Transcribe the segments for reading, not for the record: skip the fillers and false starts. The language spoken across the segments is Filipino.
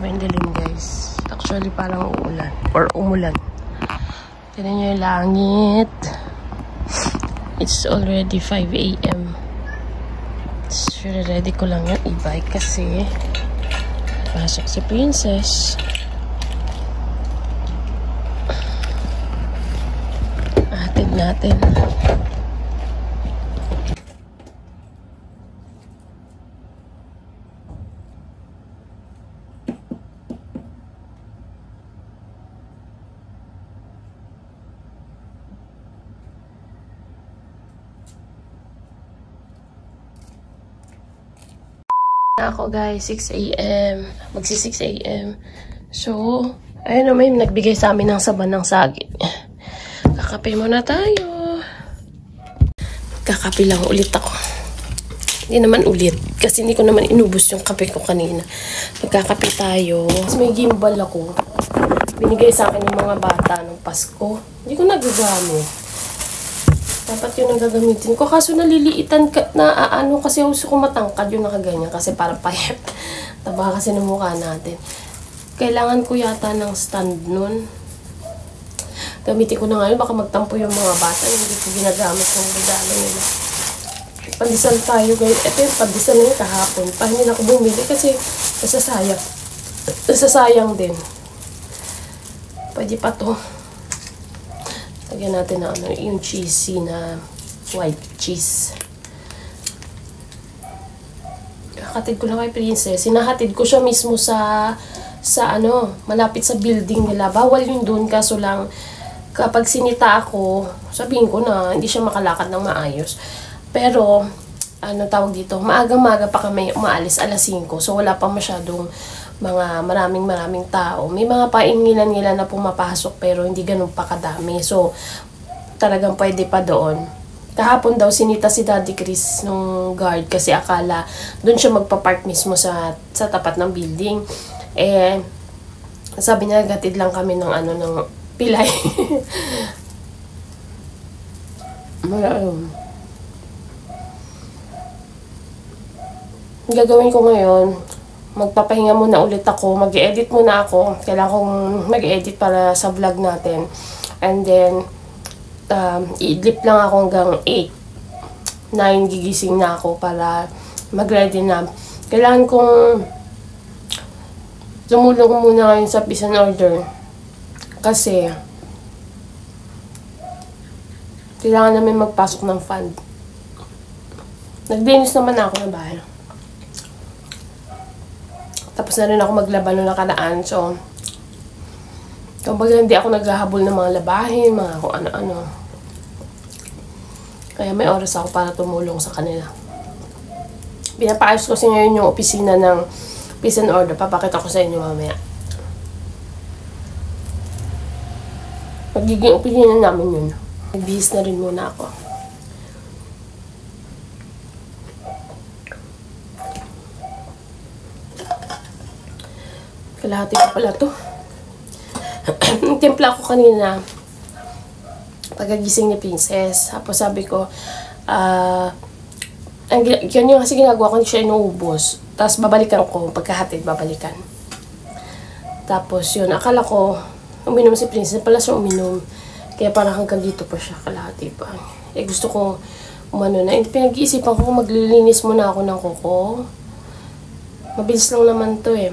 Sobrang dilim guys. Actually parang uulan or umulan. Tignan nyo yung langit. It's already 5 AM. So ready ko lang yung e-bike kasi pasok si Princess. Atid natin. Ako guys, 6 AM. Magsi 6 AM. So, ayun na may nagbigay sa amin ng saban ng saging. Kakape muna tayo. Kakape lang ulit ako. Hindi naman ulit. Kasi hindi ko naman inubos yung kape ko kanina. Magkakape tayo. Mas may gimbal ako. Binigay sa akin ng mga bata ng Pasko. Hindi ko nagagamit. Dapat yun ang gagamitin ko. Kaso naliliitan ka, na ano kasi gusto ko matangkad yung nakaganyan. Kasi parang pahip. Taba kasi ng mukha natin. Kailangan ko yata ng stand nun. Gamitin ko na ngayon. Baka magtampo yung mga bata. Hindi ko ginagamit yung regalo nila. Pandesal tayo guys. Ito yung pandesal na yun kahapon. Pa hindi na ako bumili kasi nasasayang. Nasasayang din. Pwede pa to. Lagyan natin na ano, yung cheesy na white cheese. Kakatid ko lang kay Princess. Sinahatid ko siya mismo sa ano, malapit sa building nila. Bawal yung doon kaso lang kapag sinita ako, sabihin ko na hindi siya makalakad ng maayos. Pero, ano tawag dito, maaga-maga pa kami umaalis, alas 5. So, wala pa masyadong maraming tao. May mga paingilan-ngilan na pumapasok pero hindi ganun pa kadami. So, talagang pwede pa doon. Kahapon daw sinita si Daddy Chris nung guard kasi akala doon siya magpa-park mismo sa tapat ng building. Eh, sabi niya, gatid lang kami ng ano, ng pilay. Gagawin ko ngayon, magpapahinga muna ulit ako, mag-edit muna ako. Kailangan kong mag-edit para sa vlog natin. And then, i-idlip lang ako hanggang 8. 9 gigising na ako para mag-ready na. Kailangan kong tumulong muna ngayon sa peace and order. Kasi, kailangan namin magpasok ng fund. Naglinis naman ako ng bahay. Tapos na rin ako maglaba nung nakaraan. So, kumbaga hindi ako naghahabol ng mga labahin, mga kung ano-ano. Kaya may oras ako para tumulong sa kanila. Pinapaayos ko kasi ngayon yung opisina ng Peace and Order. Papakita ko sa inyo mamaya. Magiging opisina namin yun. Nagbihis na rin muna ako. Kalahati pa pala to. Nagtimpla ako kanina pagkagising ni Princess. Tapos sabi ko, yun yung kasi ginagawa ko, hindi siya inuubos. Tapos babalikan ko, pagkahatid, babalikan. Tapos yun, akala ko, uminom si Princess, pala siya uminom. Kaya parang hanggang dito pa siya, kalahati pa. Eh gusto ko, umano na. Pinag-iisipan ko, maglilinis muna ako ng kuko. Mabilis lang naman to eh.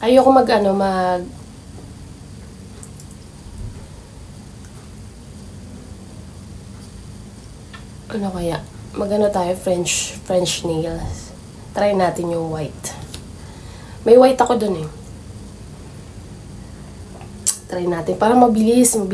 Ayoko ano kaya? Magano tayo, French nails. Try natin yung white. May white ako dun eh. Try natin. Para mabilis no?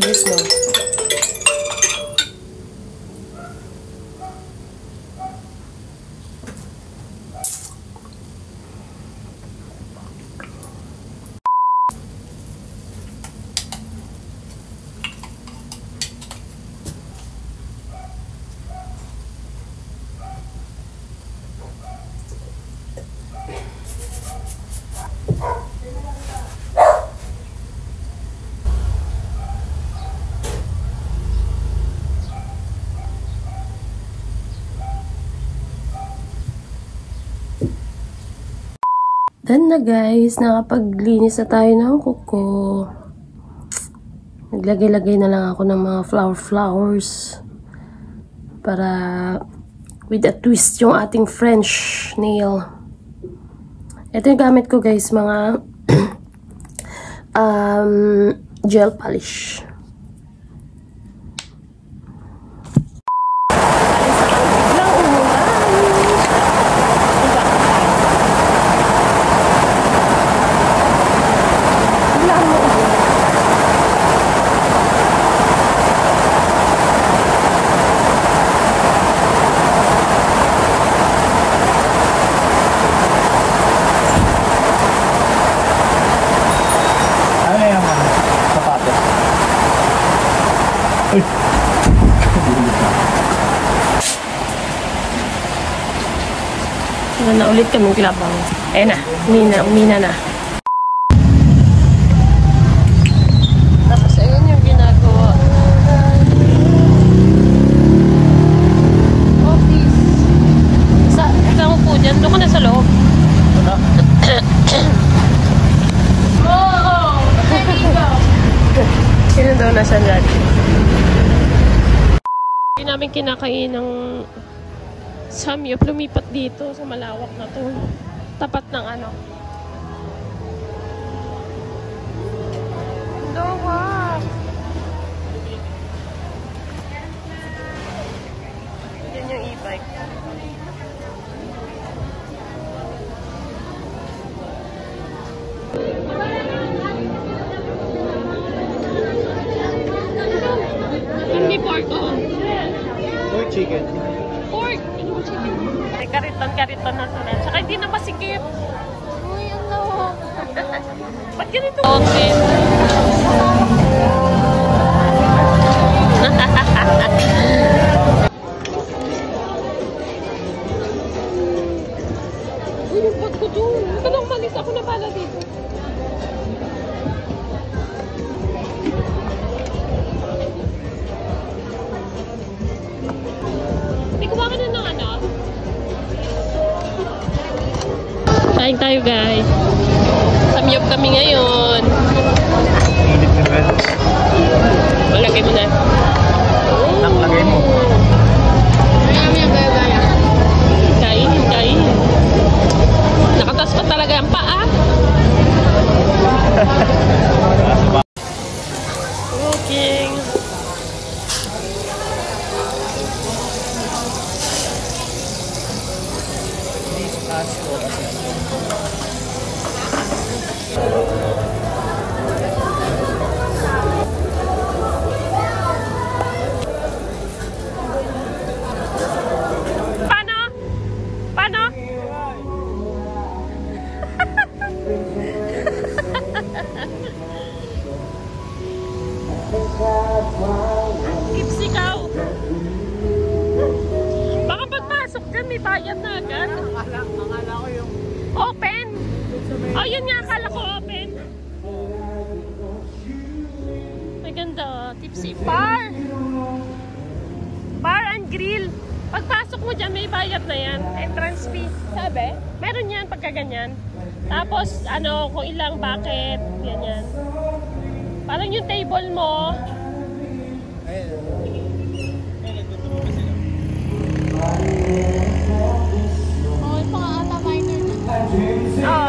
Done na guys, nakapaglinis na tayo ng kuko. Naglagay-lagay na lang ako ng mga flowers para with a twist yung ating French nail. Ito yung gamit ko guys, mga gel polish. Na ulit kaming klabang. Ayun na, umina na. Tapos ayun yung ginagawa. Office. Saan mo po dyan? Doon ka na sa loob. Sino daw na siya dyan? Hindi namin kinakain ng samyup, lumipat dito sa malawak na to. Tapat ng ano. Doha! Yan yung e-bike. Hindi pork to. Or chicken. Pork! May kariton na sunod. Tsaka hindi na masikip. Uy, ang lawak. Ba't ganito? Okay. Uy, ba't ko doon? Huwag ka nang malis. Ako na pala dito. Kuha ka na ng ano? Kain tayo guys. Samyup kami ngayon. Malagay mo na. Naklagay mo. Kain. Nakatas pa talaga ang paa. Cooking. Paano? Tips ikaw. Baka pagpasok dyan, may bayad na agad. Akala ko yung open. Oh, yun nga, akala ko open. Maganda, tipsy. Bar and grill. Pagpasok mo dyan, may bayad na yan. Entrance fee. Sabi? Meron yan pagka ganyan. Tapos, ano, kung ilang bucket, ganyan. Parang yung table mo. Oh, ito nga ata minor na. Oo.